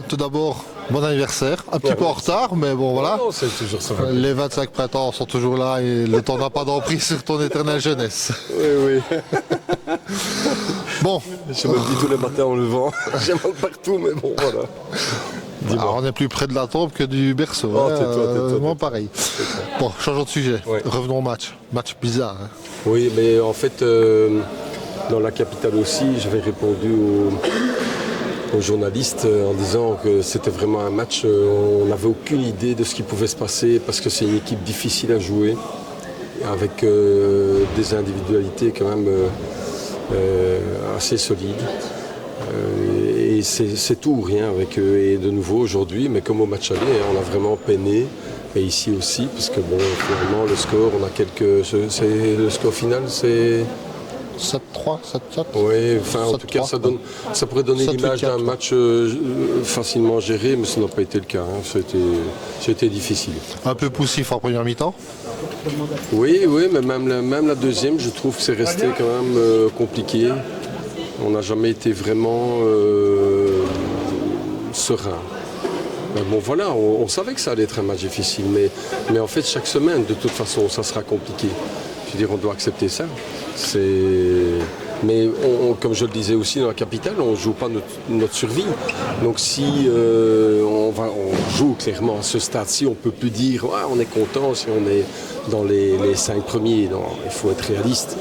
Tout d'abord, bon anniversaire. Un petit peu en retard, mais bon voilà. Non, c'est toujours ça. Les 25 printemps sont toujours là et le temps n'a pas d'emprise sur ton éternelle jeunesse. Oui. Bon. Je me dis tous les matins en levant. J'ai mal partout, mais bon, voilà. Alors, on est plus près de la tombe que du berceau. Oh, tais-toi. Bon, pareil. Bon, changeons de sujet. Ouais. Revenons au match. Match bizarre. Hein. Oui, mais en fait, dans la capitale aussi, j'avais répondu aux journalistes en disant que c'était vraiment un match, on n'avait aucune idée de ce qui pouvait se passer parce que c'est une équipe difficile à jouer, avec des individualités quand même assez solides. Et c'est tout ou rien avec eux. Et de nouveau aujourd'hui, mais comme au match aller, on a vraiment peiné. Et ici aussi, parce que bon, finalement, le score, on a le score final, c'est 7-3, 7-4. Oui, enfin en tout cas ça pourrait donner l'image d'un match facilement géré, mais ça n'a pas été le cas. Hein. C'était difficile. Un peu poussif en première mi-temps. Oui, mais même la deuxième, je trouve que c'est resté quand même compliqué. On n'a jamais été vraiment serein. Mais bon voilà, on savait que ça allait être un match difficile, mais en fait chaque semaine, de toute façon, ça sera compliqué. Je veux dire, on doit accepter ça. Mais comme je le disais aussi dans la capitale, on ne joue pas notre survie. Donc si on joue clairement à ce stade-ci, on ne peut plus dire on est content si on est dans les 5 premiers. Non, il faut être réaliste.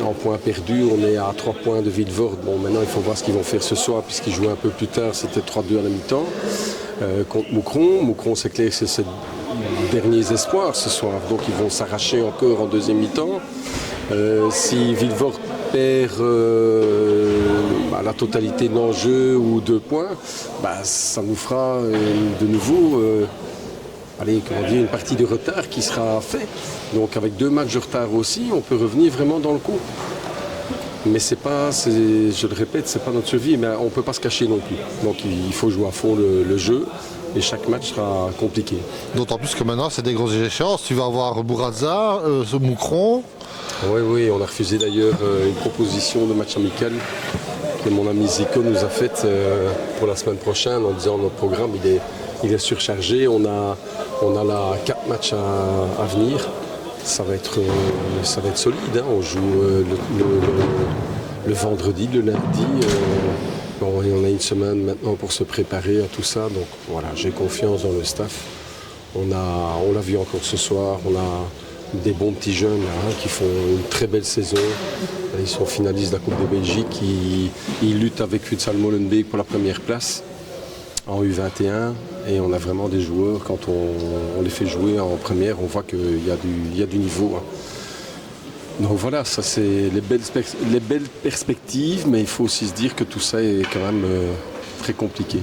En points perdus, on est à 3 points de Vilvoorde. Bon, maintenant il faut voir ce qu'ils vont faire ce soir, puisqu'ils jouent un peu plus tard, c'était 3-2 à la mi-temps, contre Moucron. Moucron, c'est clair que c'est ses derniers espoirs ce soir, donc ils vont s'arracher encore en deuxième mi-temps. Si Vilvoorde perd la totalité de l'enjeu ou 2 points, ça nous fera de nouveau une partie de retard qui sera fait. Donc avec 2 matchs de retard aussi, on peut revenir vraiment dans le coup. Mais je le répète, c'est pas notre survie, mais on ne peut pas se cacher non plus. Donc il faut jouer à fond le jeu et chaque match sera compliqué. D'autant plus que maintenant c'est des grosses échéances. Tu vas avoir Bourraza, Moucron. Oui, on a refusé d'ailleurs une proposition de match amical que mon ami Zico nous a faite pour la semaine prochaine en disant notre programme il est surchargé, on a là 4 matchs à venir. Ça va être solide, hein. On joue le vendredi, le lundi. Et on a une semaine maintenant pour se préparer à tout ça. Donc voilà, j'ai confiance dans le staff. On l'a vu encore ce soir, on a des bons petits jeunes là, qui font une très belle saison. Ils sont finalistes de la Coupe de Belgique. Ils luttent avec Futsal Molenbeek pour la première place en U21. Et on a vraiment des joueurs, quand on les fait jouer en première, on voit qu'il y a du niveau. Hein. Donc voilà, ça c'est les belles perspectives, mais il faut aussi se dire que tout ça est quand même très compliqué.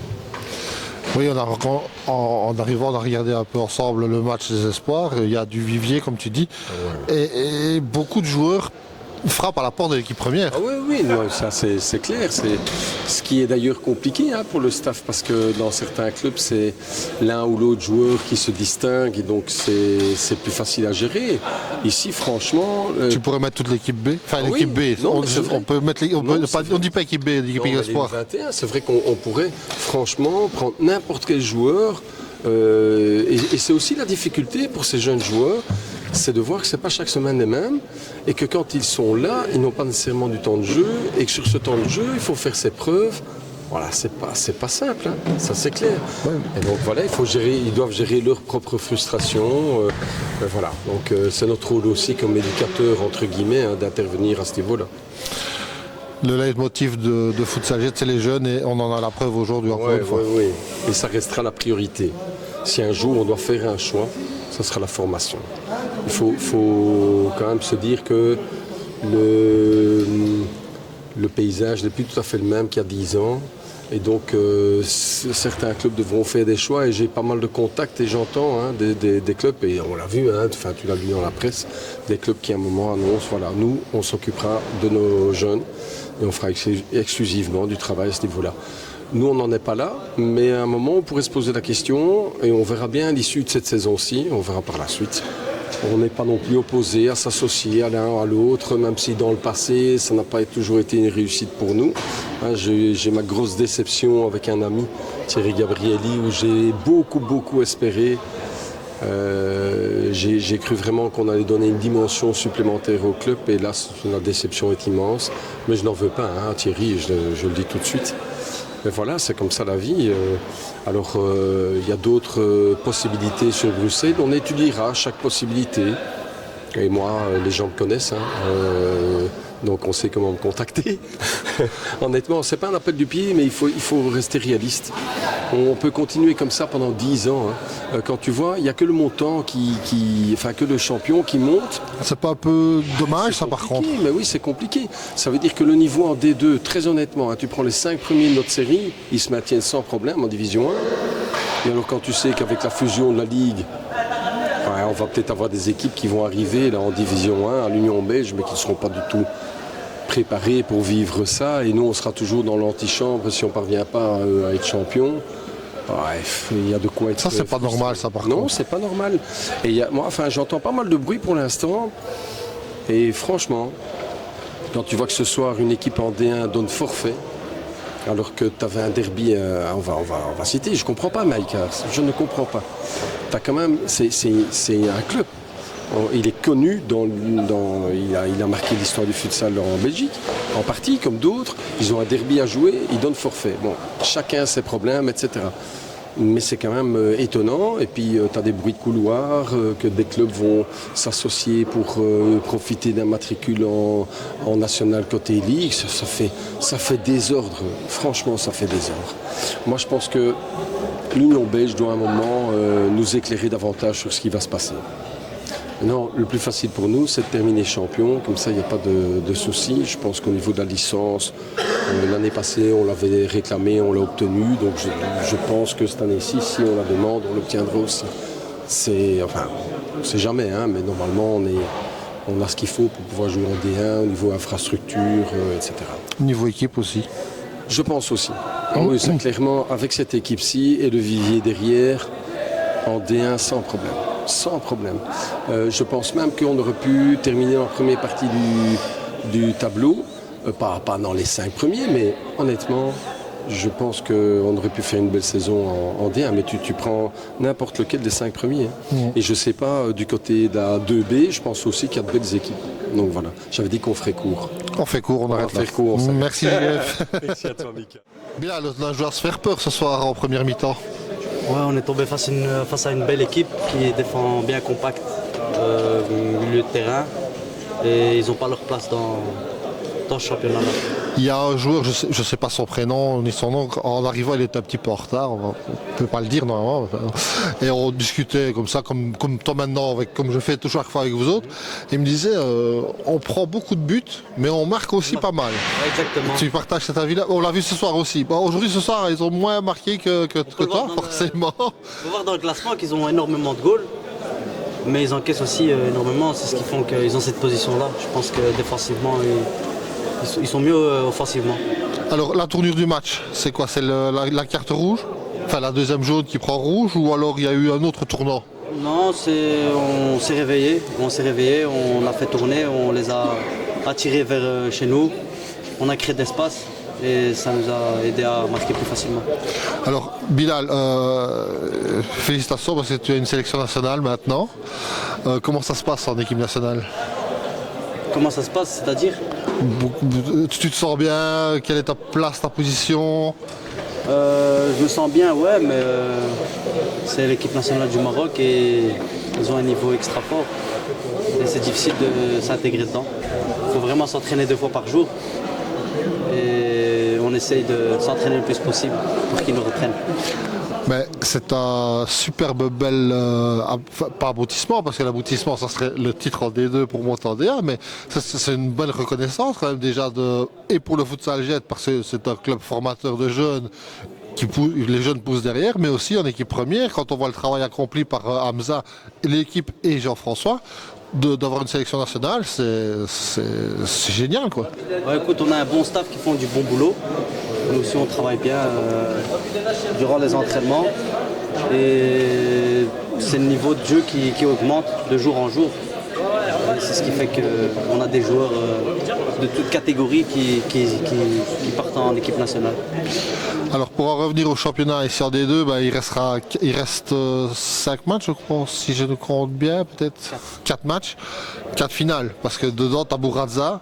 Oui, en arrivant, on a regardé un peu ensemble le match des espoirs. Il y a du vivier, comme tu dis, et beaucoup de joueurs frappent à la porte de l'équipe première. Ah oui, non, ça c'est clair. C'est ce qui est d'ailleurs compliqué pour le staff, parce que dans certains clubs, c'est l'un ou l'autre joueur qui se distingue, et donc c'est plus facile à gérer. Ici, franchement... Tu pourrais mettre toute l'équipe B. Enfin, l'équipe B. Non, on dit pas équipe B, l'équipe espoir. C'est vrai qu'on pourrait franchement prendre n'importe quel joueur. Et c'est aussi la difficulté pour ces jeunes joueurs, c'est de voir que ce n'est pas chaque semaine les mêmes, et que quand ils sont là, ils n'ont pas nécessairement du temps de jeu, et que sur ce temps de jeu, il faut faire ses preuves. Voilà, c'est pas simple, hein. Ça c'est clair. Ouais. Et donc voilà, ils doivent gérer leur propre frustration. Voilà, donc c'est notre rôle aussi comme éducateur, entre guillemets, d'intervenir à ce niveau-là. Le leitmotiv de Futsal Jet, c'est les jeunes, et on en a la preuve aujourd'hui encore une fois. Oui, et ça restera la priorité. Si un jour on doit faire un choix, ça sera la formation. Il faut quand même se dire que le paysage n'est plus tout à fait le même qu'il y a 10 ans. Et donc certains clubs devront faire des choix, et j'ai pas mal de contacts et j'entends des clubs, et on l'a vu, tu l'as vu dans la presse, des clubs qui à un moment annoncent, voilà, nous on s'occupera de nos jeunes et on fera exclusivement du travail à ce niveau-là. Nous on n'en est pas là, mais à un moment on pourrait se poser la question, et on verra bien à l'issue de cette saison-ci, on verra par la suite. On n'est pas non plus opposé à s'associer à l'un ou à l'autre, même si dans le passé, ça n'a pas toujours été une réussite pour nous. J'ai ma grosse déception avec un ami, Thierry Gabrielli, où j'ai beaucoup espéré. J'ai cru vraiment qu'on allait donner une dimension supplémentaire au club et là, la déception est immense. Mais je n'en veux pas, Thierry, je le dis tout de suite. Mais voilà, c'est comme ça la vie. Alors, il y a d'autres possibilités sur Bruxelles. On étudiera chaque possibilité. Et moi, les gens me connaissent, donc on sait comment me contacter. Honnêtement, c'est pas un appel du pied, mais il faut rester réaliste. On peut continuer comme ça pendant 10 ans. Quand tu vois, il n'y a que le montant que le champion qui monte. C'est pas un peu dommage ça par contre? Mais oui, c'est compliqué. Ça veut dire que le niveau en D2, très honnêtement, tu prends les 5 premiers de notre série, ils se maintiennent sans problème en division 1. Et alors quand tu sais qu'avec la fusion de la Ligue, on va peut-être avoir des équipes qui vont arriver là, en division 1 à l'Union belge, mais qui ne seront pas du tout préparées pour vivre ça. Et nous, on sera toujours dans l'antichambre si on ne parvient pas à être champion. Bref, il y a de quoi être... Ça, c'est pas normal, ça, par contre. Non, c'est pas normal. Et moi, j'entends pas mal de bruit pour l'instant. Et franchement, quand tu vois que ce soir, une équipe en D1 donne forfait, alors que tu avais un derby, on va citer, je ne comprends pas Mike, je ne comprends pas. T'as quand même, c'est un club. Il est connu, il a marqué l'histoire du futsal en Belgique, en partie comme d'autres. Ils ont un derby à jouer, ils donnent forfait. Bon, chacun ses problèmes, etc. Mais c'est quand même étonnant. Et puis tu as des bruits de couloir, que des clubs vont s'associer pour profiter d'un matricule en national côté Ligue. Ça fait désordre. Franchement, ça fait désordre. Moi, je pense que l'Union belge doit à un moment nous éclairer davantage sur ce qui va se passer. Non, le plus facile pour nous, c'est de terminer champion. Comme ça, il n'y a pas de souci. Je pense qu'au niveau de la licence, l'année passée, on l'avait réclamé, on l'a obtenu. Donc, je pense que cette année-ci, si on la demande, on l'obtiendra aussi. On sait jamais, mais normalement, on a ce qu'il faut pour pouvoir jouer en D1, au niveau infrastructure, etc. Niveau équipe aussi. Je pense aussi. Oui, c'est clairement, avec cette équipe-ci et le vivier derrière, en D1 sans problème. Sans problème. Je pense même qu'on aurait pu terminer en première partie du tableau, pas dans les 5 premiers, mais honnêtement, je pense qu'on aurait pu faire une belle saison en D1, mais tu prends n'importe lequel des 5 premiers. Et je ne sais pas, du côté de la 2B, je pense aussi qu'il y a de belles équipes. Donc voilà, j'avais dit qu'on ferait court. On fait court, on arrête là. Court, merci JF. Merci à toi, Mika. Bien, là, je dois se faire peur ce soir en première mi-temps. Ouais, on est tombé face à une belle équipe qui défend bien compact au milieu de terrain et ils n'ont pas leur place dans ce championnat-là. Il y a un joueur, je ne sais pas son prénom ni son nom, en arrivant il était un petit peu en retard, on ne peut pas le dire normalement. Et on discutait comme ça, comme toi maintenant, comme je fais toujours chaque fois avec vous autres. Il me disait, on prend beaucoup de buts, mais on marque aussi pas mal. Exactement. Tu partages cet avis-là? On l'a vu ce soir aussi. Bon, aujourd'hui, ce soir, ils ont moins marqué que toi, forcément. On peut voir dans le classement qu'ils ont énormément de goals, mais ils encaissent aussi énormément. C'est ce qui fait qu'ils ont cette position-là. Je pense que défensivement, ils sont mieux offensivement. Alors la tournure du match, c'est quoi? C'est la carte rouge? Enfin la deuxième jaune qui prend rouge, ou alors il y a eu un autre tournant? Non, on s'est réveillé, on a fait tourner, on les a attirés vers chez nous, on a créé d'espace et ça nous a aidé à marquer plus facilement. Alors Bilal, félicitations parce que tu as une sélection nationale maintenant. Comment ça se passe en équipe nationale? Comment ça se passe, c'est-à-dire? Tu te sens bien? Quelle est ta place, ta position? Je me sens bien, ouais, mais c'est l'équipe nationale du Maroc et ils ont un niveau extra fort. Et c'est difficile de s'intégrer dedans. Il faut vraiment s'entraîner 2 fois par jour. Et on essaye de s'entraîner le plus possible pour qu'ils nous reprennent. Mais c'est un superbe bel, pas aboutissement, parce que l'aboutissement, ça serait le titre en D2 pour monter en D1, mais c'est une belle reconnaissance quand même déjà, et pour le futsal jet, parce que c'est un club formateur de jeunes, les jeunes poussent derrière, mais aussi en équipe première, quand on voit le travail accompli par Hamza, l'équipe et Jean-François, d'avoir une sélection nationale, c'est génial quoi. Ouais, écoute, on a un bon staff qui font du bon boulot. Nous aussi on travaille bien durant les entraînements Et c'est le niveau de jeu qui augmente de jour en jour. Et c'est ce qui fait qu'on a des joueurs de toutes catégories qui partent en équipe nationale. Alors pour en revenir au championnat ici en D2, il reste 5 matchs je crois, si je ne compte bien, peut-être 4 matchs, 4 finales, parce que dedans tu as Bouraza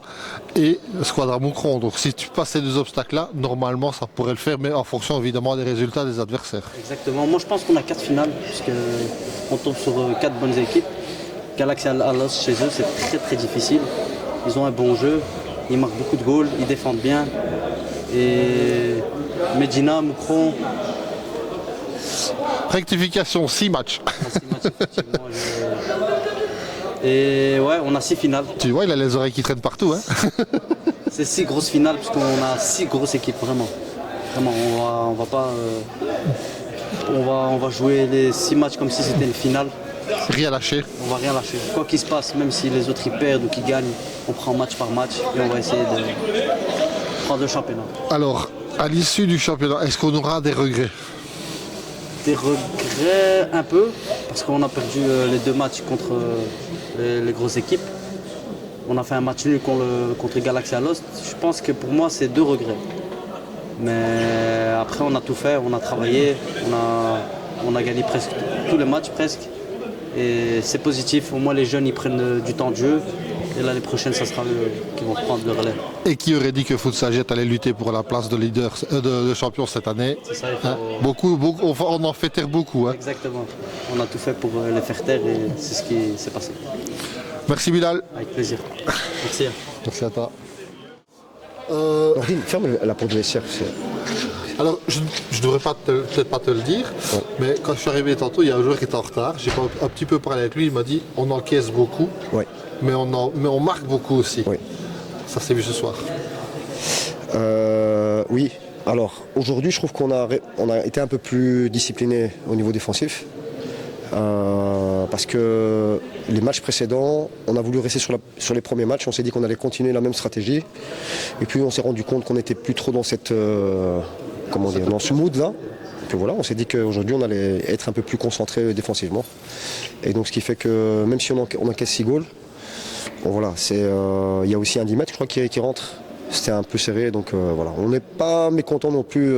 et Squadra Moucron. Donc si tu passes ces deux obstacles-là, normalement ça pourrait le faire, mais en fonction évidemment des résultats des adversaires. Exactement, moi je pense qu'on a 4 finales, puisqu'on tombe sur 4 bonnes équipes. Galaxy Alos chez eux c'est très très difficile, ils ont un bon jeu, ils marquent beaucoup de goals, ils défendent bien. Et Medina, Moucron. Rectification, 6 matchs. 6 matchs effectivement. Et ouais, on a 6 finales. Tu vois, il a les oreilles qui traînent partout. Hein. C'est 6 grosses finales parce qu'on a 6 grosses équipes vraiment. Vraiment, on va pas. On va jouer les 6 matchs comme si c'était une finale. Rien lâcher. On va rien lâcher. Quoi qu'il se passe, même si les autres ils perdent ou qu'ils gagnent, on prend match par match et on va essayer de prendre le championnat. Alors, à l'issue du championnat, est-ce qu'on aura des regrets? Des regrets un peu, parce qu'on a perdu les 2 matchs contre les grosses équipes. On a fait un match nul contre Galaxy Alost. Je pense que pour moi, c'est 2 regrets. Mais après, on a tout fait, on a travaillé, on a gagné presque tous les matchs presque. Et c'est positif, au moins les jeunes ils prennent du temps de jeu. Et l'année prochaine, ça sera eux qui vont prendre le relais. Et qui aurait dit que Futsaget allait lutter pour la place de leader, de champion cette année? C'est ça, il faut... Beaucoup, on en fait taire beaucoup. Hein. Exactement. On a tout fait pour les faire taire et c'est ce qui s'est passé. Merci Bilal. Avec plaisir. Merci. Merci à toi. Nordine, ferme la porte de vestiaire. Alors, je ne devrais peut-être pas te le dire, ouais. Mais quand je suis arrivé tantôt, il y a un joueur qui était en retard. J'ai un petit peu parlé avec lui, il m'a dit on encaisse beaucoup, ouais. mais on marque beaucoup aussi. Ouais. Ça s'est vu ce soir. Oui, alors aujourd'hui je trouve qu'on a été un peu plus discipliné au niveau défensif. Parce que les matchs précédents, on a voulu rester sur les premiers matchs, on s'est dit qu'on allait continuer la même stratégie. Et puis on s'est rendu compte qu'on n'était plus trop dans cette... dans ce mood-là. Puis voilà, on s'est dit qu'aujourd'hui on allait être un peu plus concentré défensivement. Et donc ce qui fait que même si on encaisse 6 goals, bon, voilà, il y a aussi un 10 mètres je crois qui rentre. C'était un peu serré, donc voilà. On n'est pas mécontent non plus.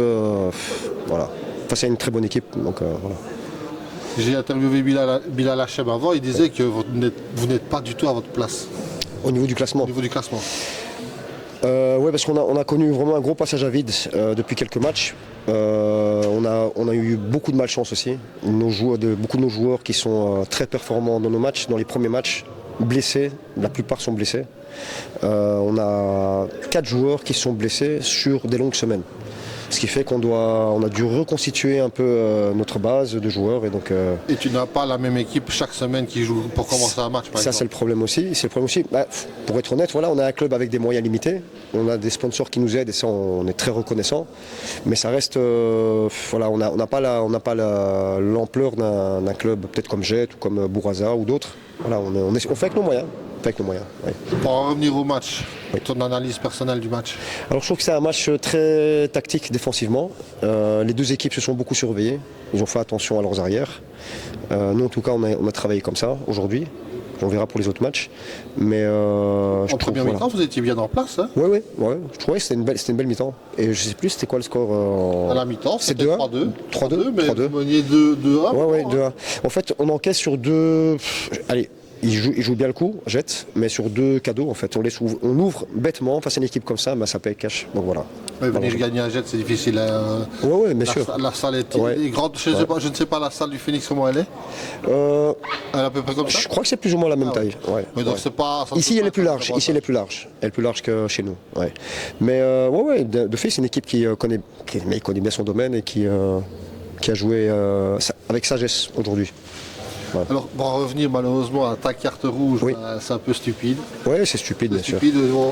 Voilà. Face à une très bonne équipe. Donc voilà. J'ai interviewé Bilal Hachem avant, il disait que vous n'êtes pas du tout à votre place. Au niveau du classement. Au niveau du classement. Oui, parce qu'on a connu vraiment un gros passage à vide depuis quelques matchs. On a eu beaucoup de malchance aussi. Beaucoup de nos joueurs qui sont très performants dans nos matchs, dans les premiers matchs, blessés. La plupart sont blessés. On a 4 joueurs qui sont blessés sur des longues semaines. Ce qui fait qu'on a dû reconstituer un peu notre base de joueurs. Et tu n'as pas la même équipe chaque semaine qui joue pour commencer un match, par exemple. Ça, c'est le problème aussi. Pour être honnête, voilà, on a un club avec des moyens limités. On a des sponsors qui nous aident et ça, on est très reconnaissant. Mais ça reste... voilà, on n'a pas l'ampleur d'un club peut-être comme Jet ou comme Bouraza ou d'autres. Voilà, on fait avec nos moyens. Oui. Pour en revenir au match, oui. Ton analyse personnelle du match? Alors je trouve que c'est un match très tactique défensivement. Les 2 équipes se sont beaucoup surveillées. Ils ont fait attention à leurs arrières. Nous en tout cas on a travaillé comme ça aujourd'hui. On verra pour les autres matchs. Mais en première mi-temps, vous étiez bien en place. Hein? Oui. Je trouvais que c'était une belle mi-temps. Et je ne sais plus c'était quoi le score. À la mi-temps, c'était 3-2. 3-2, mais vous meniez 2-1. Oui, 2-1. En fait, on encaisse sur 2... Allez. Il joue bien le coup, Jet, mais sur 2 cadeaux en fait. On ouvre bêtement face à une équipe comme ça, ça paye cash. Donc voilà. Ouais, venir gagner un Jet, c'est difficile. Oui, bien sûr. La salle est grande. Je ne sais pas la salle du Phoenix comment elle est. Elle est à peu près comme ça. Je crois que c'est plus ou moins la même taille. Ouais. Mais donc c'est pas. Ici, elle est plus large. Elle est plus large que chez nous. Ouais. Mais de fait, c'est une équipe qui connaît bien son domaine et qui a joué avec sagesse aujourd'hui. Ouais. Alors, pour en revenir malheureusement à ta carte rouge, oui. C'est un peu stupide. Oui, c'est stupide, bien sûr.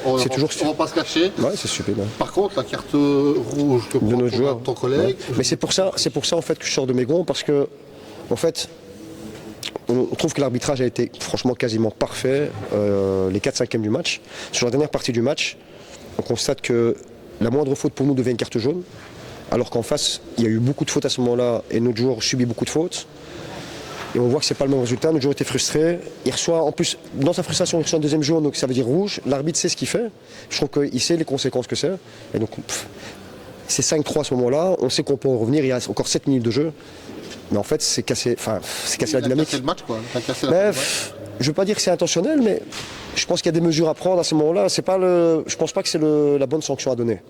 On ne va pas se cacher. Oui, c'est stupide. Ouais. Par contre, la carte rouge que prend ton collègue... Ouais. Mais c'est pour ça en fait, que je sors de mes gonds, parce que, en fait, on trouve que l'arbitrage a été franchement quasiment parfait, les 4/5e du match. Sur la dernière partie du match, on constate que la moindre faute pour nous devient une carte jaune. Alors qu'en face, il y a eu beaucoup de fautes à ce moment-là et notre joueur subit beaucoup de fautes. Et on voit que c'est pas le même résultat. Notre joueur était frustré. Il reçoit, en plus, dans sa frustration, il reçoit un deuxième jaune, donc ça veut dire rouge. L'arbitre sait ce qu'il fait. Je trouve qu'il sait les conséquences que c'est. Et donc, c'est 5-3 à ce moment-là. On sait qu'on peut en revenir. Il y a encore 7 minutes de jeu. Mais en fait, c'est cassé la dynamique. C'est le match, quoi. Mais, je veux pas dire que c'est intentionnel, mais je pense qu'il y a des mesures à prendre à ce moment-là. Je pense pas que c'est la bonne sanction à donner.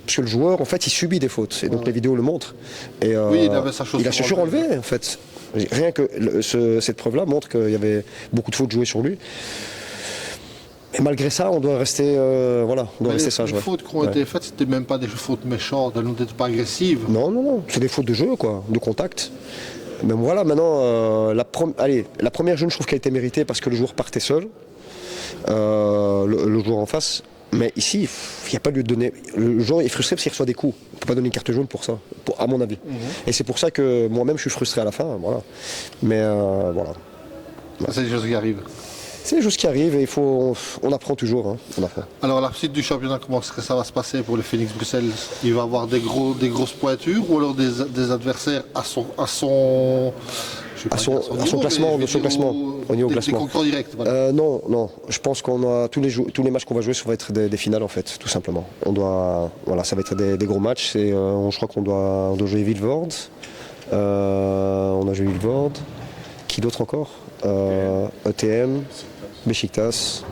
Parce que le joueur, en fait, il subit des fautes. Et donc les vidéos le montrent. Et, oui, il avait sa chaussure il a chaussure enlevée, en fait. Rien que cette preuve-là montre qu'il y avait beaucoup de fautes jouées sur lui. Et malgré ça, on doit rester, sage. Les fautes qui ont été faites, c'était même pas des fautes méchantes, elles n'étaient pas agressives. Non, c'est des fautes de jeu, quoi, de contact. Mais voilà, maintenant, la première jaune, je trouve qu'elle a été méritée parce que le joueur partait seul, le joueur en face. Mais ici, il n'y a pas lieu de donner. Le joueur est frustré parce qu'il reçoit des coups. On ne peut pas donner une carte jaune pour ça, à mon avis. Et c'est pour ça que moi-même, je suis frustré à la fin. Voilà. Mais voilà. C'est des choses qui arrivent. C'est des choses qui arrivent et on apprend toujours. Hein. On apprend. Alors la suite du championnat, comment est-ce que ça va se passer pour le Phoenix Bruxelles? Il va avoir des grosses pointures ou alors des adversaires à son classement, au niveau classement. Des concurrents directs. Voilà. Non. Je pense qu'on a tous les matchs qu'on va jouer, ça va être des finales en fait, tout simplement. Ça va être des gros matchs. Je crois qu'on doit jouer Vilvoorde. On a joué Vilvoorde. Qui d'autre encore? ETM, Beşiktaş,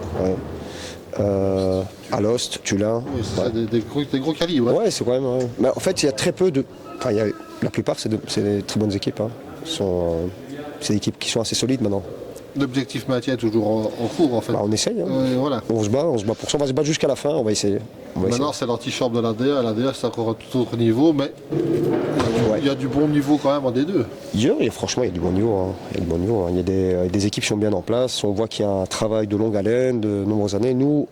Alost, Tulin. Oui, c'est des gros calibres. Ouais, c'est quand même. Ouais. Mais en fait, il y a très peu de. La plupart, c'est des très bonnes équipes. Hein. C'est des équipes qui sont assez solides maintenant. L'objectif maintien est toujours en cours en fait. On essaye. Hein. Voilà. On se bat pour ça. On va se battre jusqu'à la fin. On va essayer. Maintenant, c'est l'antichambre de l'ADA. L'ADA, c'est encore un tout autre niveau, mais il y a du bon niveau quand même en D2. Franchement, il y a du bon niveau. Hein. Il y a des équipes qui sont bien en place. On voit qu'il y a un travail de longue haleine, de nombreuses années. Nous,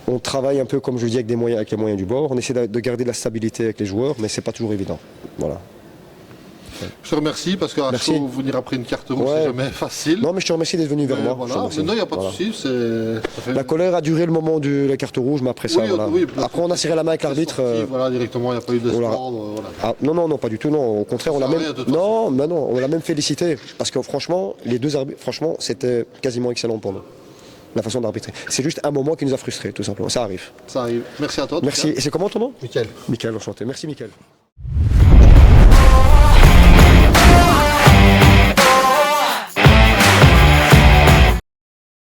on travaille un peu, comme je le dis, avec les moyens du bord. On essaie de garder la stabilité avec les joueurs, mais c'est pas toujours évident. Voilà. Je te remercie parce qu'à chaud, venir après une carte rouge, c'est jamais facile. Non, mais je te remercie d'être venu vers moi. Voilà. Mais non, il n'y a pas de souci. La colère a duré le moment de la carte rouge, mais après ça, après, on a serré la main avec l'arbitre. Voilà, directement, il n'y a pas eu d'espoir. Non, pas du tout. Non, au contraire, on l'a même félicité parce que franchement, les deux arbitres, c'était quasiment excellent pour nous. La façon d'arbitrer. C'est juste un moment qui nous a frustrés, tout simplement. Ça arrive. Merci à toi. Merci. Et c'est comment ton nom? Mickaël. Mickaël, enchanté. Merci, Mickaël.